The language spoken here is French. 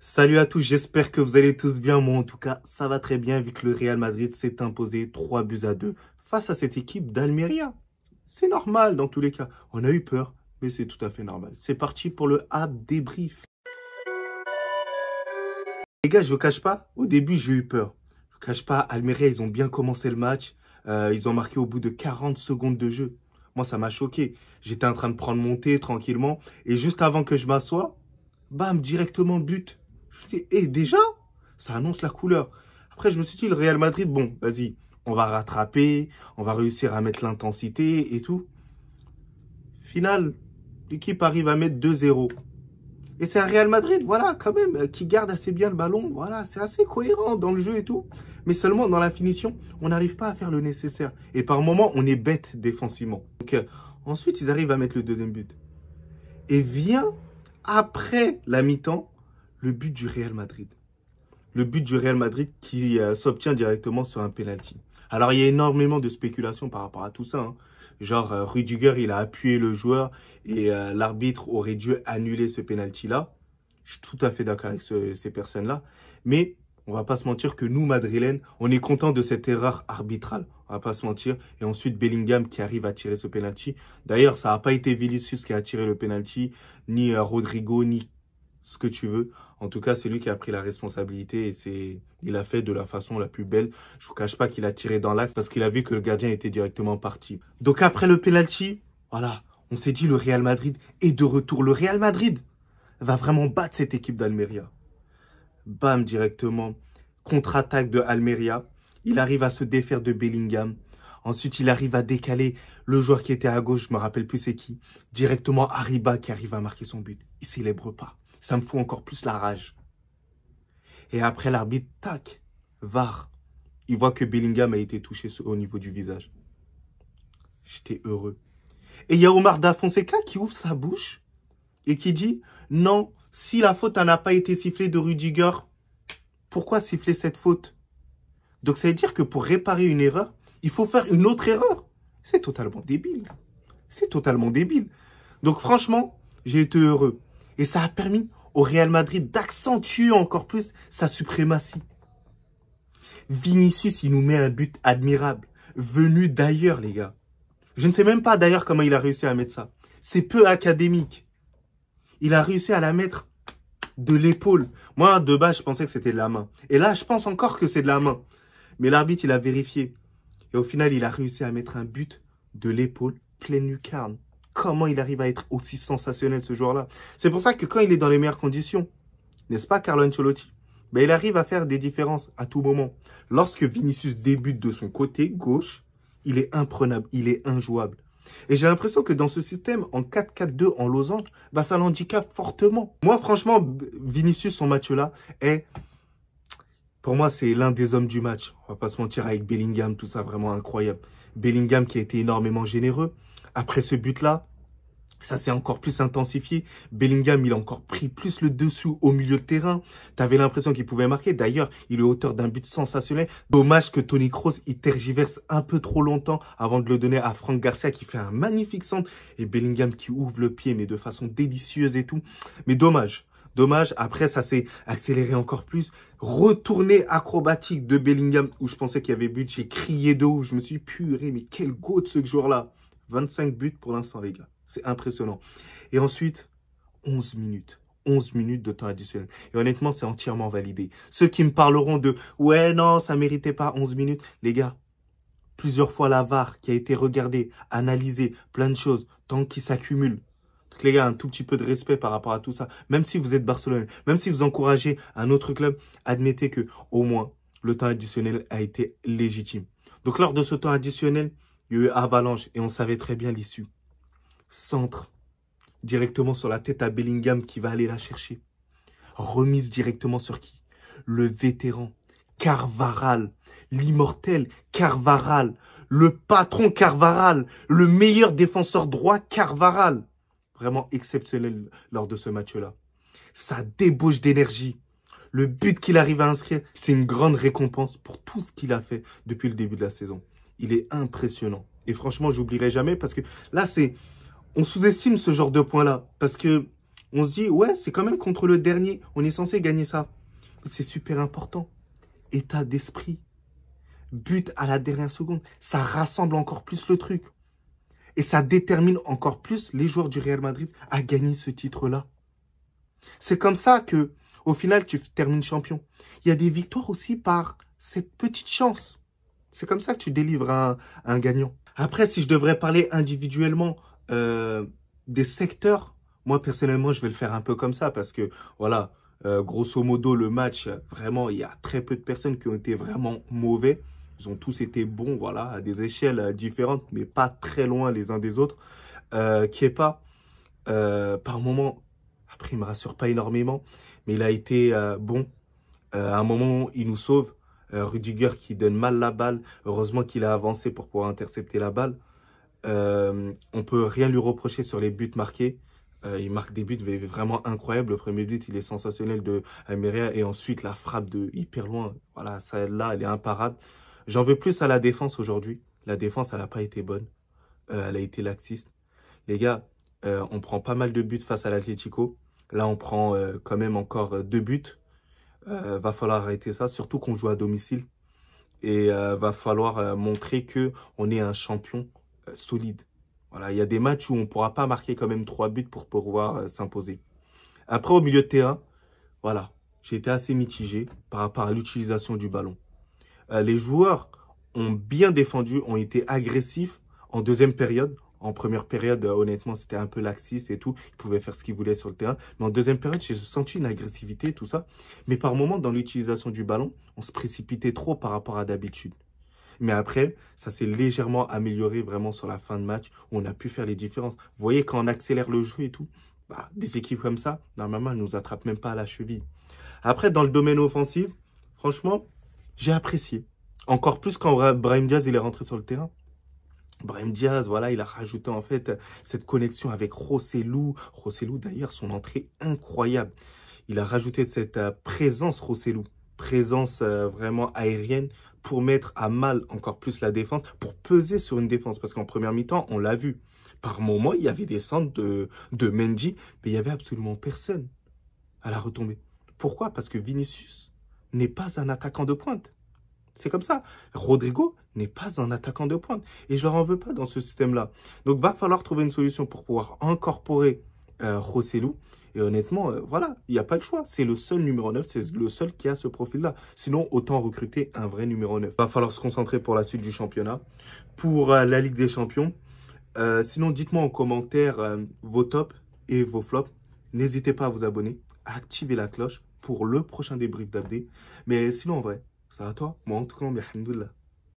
Salut à tous, j'espère que vous allez tous bien. Moi, en tout cas, ça va très bien vu que le Real Madrid s'est imposé 3-2 face à cette équipe d'Almeria. C'est normal dans tous les cas. On a eu peur, mais c'est tout à fait normal. C'est parti pour le Hab débrief. Les gars, je vous cache pas, au début, j'ai eu peur. Je vous cache pas, Almeria, ils ont bien commencé le match. Ils ont marqué au bout de 40 secondes de jeu. Moi, ça m'a choqué. J'étais en train de prendre mon thé tranquillement. Et juste avant que je m'assoie, bam, directement but. Je me suis dit, déjà, ça annonce la couleur. Après, je me suis dit, le Real Madrid, bon, vas-y, on va rattraper, on va réussir à mettre l'intensité et tout. Final, l'équipe arrive à mettre 2-0. Et c'est un Real Madrid, voilà, quand même, qui garde assez bien le ballon. Voilà, c'est assez cohérent dans le jeu et tout. Mais seulement dans la finition, on n'arrive pas à faire le nécessaire. Et par moments, on est bête défensivement. Donc, ensuite, ils arrivent à mettre le deuxième but. Et vient, après la mi-temps, le but du Real Madrid. Le but du Real Madrid qui s'obtient directement sur un penalty. Alors, il y a énormément de spéculations par rapport à tout ça. Hein. Genre, Rudiger, il a appuyé le joueur et l'arbitre aurait dû annuler ce penalty-là. Je suis tout à fait d'accord avec ces personnes-là. Mais on va pas se mentir que nous, Madrilènes, on est content de cette erreur arbitrale. On va pas se mentir. Et ensuite, Bellingham qui arrive à tirer ce penalty. D'ailleurs, ça n'a pas été Vinicius qui a tiré le penalty, ni Rodrigo, ni ce que tu veux. En tout cas, c'est lui qui a pris la responsabilité et il a fait de la façon la plus belle. Je vous cache pas qu'il a tiré dans l'axe parce qu'il a vu que le gardien était directement parti. Donc après le penalty, voilà, on s'est dit le Real Madrid est de retour. Le Real Madrid va vraiment battre cette équipe d'Almeria. Bam, directement, contre-attaque de Almeria. Il arrive à se défaire de Bellingham. Ensuite, il arrive à décaler le joueur qui était à gauche, je me rappelle plus c'est qui. Directement Arriba qui arrive à marquer son but. Il célèbre pas. Ça me fout encore plus la rage. Et après l'arbitre, tac, VAR. Il voit que Bellingham a été touché au niveau du visage. J'étais heureux. Et il y a Omar Da Fonseca qui ouvre sa bouche et qui dit « Non, si la faute n'a pas été sifflée de Rudiger, pourquoi siffler cette faute ?» Donc ça veut dire que pour réparer une erreur, il faut faire une autre erreur. C'est totalement débile. C'est totalement débile. Donc franchement, j'ai été heureux. Et ça a permis au Real Madrid d'accentuer encore plus sa suprématie. Vinicius, il nous met un but admirable, venu d'ailleurs, les gars. Je ne sais même pas d'ailleurs comment il a réussi à mettre ça. C'est peu académique. Il a réussi à la mettre de l'épaule. Moi, de base, je pensais que c'était de la main. Et là, je pense encore que c'est de la main. Mais l'arbitre, il a vérifié. Et au final, il a réussi à mettre un but de l'épaule, pleine lucarne. Comment il arrive à être aussi sensationnel, ce joueur-là? C'est pour ça que quand il est dans les meilleures conditions, n'est-ce pas, Carlo Ancelotti? Ben, il arrive à faire des différences à tout moment. Lorsque Vinicius débute de son côté gauche, il est imprenable, il est injouable. Et j'ai l'impression que dans ce système, en 4-4-2, en losange, bah, ça l'handicape fortement. Moi, franchement, Vinicius, son match-là, pour moi, c'est l'un des hommes du match. On va pas se mentir, avec Bellingham, tout ça, vraiment incroyable. Bellingham qui a été énormément généreux. Après ce but-là, ça s'est encore plus intensifié. Bellingham, il a encore pris plus le dessous au milieu de terrain. Tu avais l'impression qu'il pouvait marquer. D'ailleurs, il est auteur d'un but sensationnel. Dommage que Toni Kroos, il tergiverse un peu trop longtemps avant de le donner à Franck Garcia qui fait un magnifique centre. Et Bellingham qui ouvre le pied, mais de façon délicieuse et tout. Mais dommage. Dommage, après ça s'est accéléré encore plus. Retourné acrobatique de Bellingham où je pensais qu'il y avait but. J'ai crié de ouf. Je me suis dit, purée, mais quel goût ce joueur-là. 25 buts pour l'instant, les gars. C'est impressionnant. Et ensuite, 11 minutes. 11 minutes de temps additionnel. Et honnêtement, c'est entièrement validé. Ceux qui me parleront de « Ouais, non, ça méritait pas 11 minutes. » Les gars, plusieurs fois la VAR qui a été regardée, analysée, plein de choses, tant qu'ils s'accumulent. Donc les gars, un tout petit peu de respect par rapport à tout ça. Même si vous êtes Barcelone, même si vous encouragez un autre club, admettez que au moins le temps additionnel a été légitime. Donc lors de ce temps additionnel, il y a eu avalanche et on savait très bien l'issue. Centre, directement sur la tête à Bellingham qui va aller la chercher. Remise directement sur qui? Le vétéran, Carvajal, l'immortel Carvajal, le patron Carvajal, le meilleur défenseur droit Carvajal. Vraiment exceptionnel lors de ce match-là. Sa débauche d'énergie. Le but qu'il arrive à inscrire, c'est une grande récompense pour tout ce qu'il a fait depuis le début de la saison. Il est impressionnant. Et franchement, j'oublierai jamais parce que là, on sous-estime ce genre de points-là. Parce que On se dit, ouais, c'est quand même contre le dernier. On est censé gagner ça. C'est super important. État d'esprit. But à la dernière seconde. Ça rassemble encore plus le truc. Et ça détermine encore plus les joueurs du Real Madrid à gagner ce titre-là. C'est comme ça que, au final, tu termines champion. Il y a des victoires aussi par ces petites chances. C'est comme ça que tu délivres un gagnant. Après, si je devrais parler individuellement des secteurs, moi, personnellement, je vais le faire un peu comme ça parce que, voilà, grosso modo, le match, vraiment, il y a très peu de personnes qui ont été vraiment mauvais. Ils ont tous été bons, voilà, à des échelles différentes, mais pas très loin les uns des autres. Kepa, par moment, après, il me rassure pas énormément, mais il a été bon. À un moment, il nous sauve. Rudiger qui donne mal la balle. Heureusement qu'il a avancé pour pouvoir intercepter la balle. On peut rien lui reprocher sur les buts marqués. Il marque des buts vraiment incroyables. Le premier but, il est sensationnel de Almeria. Et ensuite, la frappe de hyper loin. Voilà, celle-là, elle est imparable. J'en veux plus à la défense aujourd'hui. La défense, elle n'a pas été bonne. Elle a été laxiste. Les gars, on prend pas mal de buts face à l'Atlético. Là, on prend quand même encore 2 buts. Va falloir arrêter ça, surtout qu'on joue à domicile. Et va falloir montrer que on est un champion solide. Voilà, il y a des matchs où on ne pourra pas marquer quand même 3 buts pour pouvoir s'imposer. Après, au milieu de terrain, voilà, j'ai été assez mitigé par rapport à l'utilisation du ballon. Les joueurs ont bien défendu, ont été agressifs en deuxième période. En première période, honnêtement, c'était un peu laxiste et tout. Ils pouvaient faire ce qu'ils voulaient sur le terrain. Mais en deuxième période, j'ai senti une agressivité, tout ça. Mais par moments, dans l'utilisation du ballon, on se précipitait trop par rapport à d'habitude. Mais après, ça s'est légèrement amélioré vraiment sur la fin de match où on a pu faire les différences. Vous voyez, quand on accélère le jeu et tout, bah, des équipes comme ça, normalement, elles ne nous attrapent même pas à la cheville. Après, dans le domaine offensif, franchement, j'ai apprécié. Encore plus quand Brahim Diaz il est rentré sur le terrain. Brahim Diaz, voilà, il a rajouté en fait cette connexion avec Rossellou. Rossellou, d'ailleurs, son entrée incroyable. Il a rajouté cette présence Rossellou, présence vraiment aérienne pour mettre à mal encore plus la défense, pour peser sur une défense. Parce qu'en première mi-temps, on l'a vu. Par moments, il y avait des centres de Mendy, mais il n'y avait absolument personne à la retombée. Pourquoi? Parce que Vinicius n'est pas un attaquant de pointe. C'est comme ça. Rodrigo n'est pas un attaquant de pointe. Et je leur en veux pas dans ce système-là. Donc, va falloir trouver une solution pour pouvoir incorporer Rossellou. Et honnêtement, voilà, il n'y a pas le choix. C'est le seul numéro 9, c'est le seul qui a ce profil-là. Sinon, autant recruter un vrai numéro 9. Va falloir se concentrer pour la suite du championnat. Pour la Ligue des Champions. Sinon, dites-moi en commentaire vos tops et vos flops. N'hésitez pas à vous abonner, à activer la cloche pour le prochain débrief d'Abdé. Mais sinon, en vrai, ça va toi? Moi, en tout cas, alhamdoulilah.